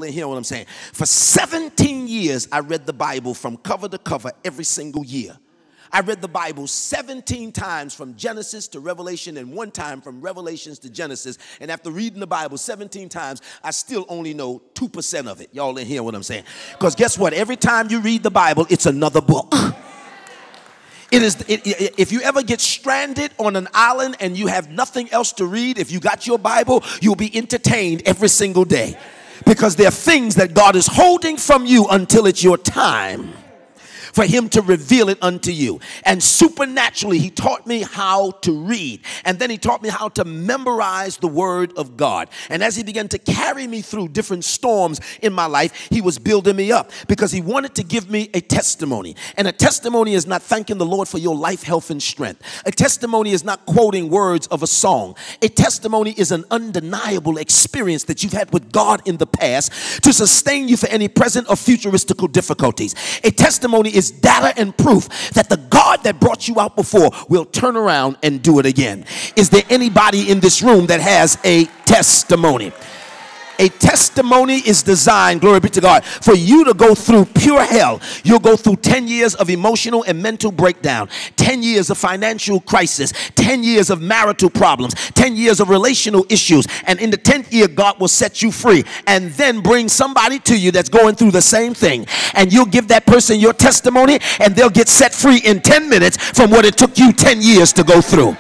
Hear what I'm saying? For 17 years, I read the Bible from cover to cover every single year. I read the Bible 17 times from Genesis to Revelation and one time from Revelations to Genesis. And after reading the Bible 17 times, I still only know 2% of it. Y'all didn't hear what I'm saying? Because guess what? Every time you read the Bible, it's another book. If you ever get stranded on an island and you have nothing else to read, if you got your Bible, you'll be entertained every single day. Because there are things that God is holding from you until it's your time for him to reveal it unto you. And supernaturally, he taught me how to read. And then he taught me how to memorize the word of God. And as he began to carry me through different storms in my life, he was building me up because he wanted to give me a testimony. And a testimony is not thanking the Lord for your life, health, and strength. A testimony is not quoting words of a song. A testimony is an undeniable experience that you've had with God in the past to sustain you for any present or futuristical difficulties. A testimony is data and proof that the God that brought you out before will turn around and do it again. Is there anybody in this room that has a testimony? A testimony is designed, glory be to God, for you to go through pure hell. You'll go through 10 years of emotional and mental breakdown, 10 years of financial crisis, 10 years of marital problems, 10 years of relational issues. And in the 10th year, God will set you free and then bring somebody to you that's going through the same thing. And you'll give that person your testimony and they'll get set free in 10 minutes from what it took you 10 years to go through.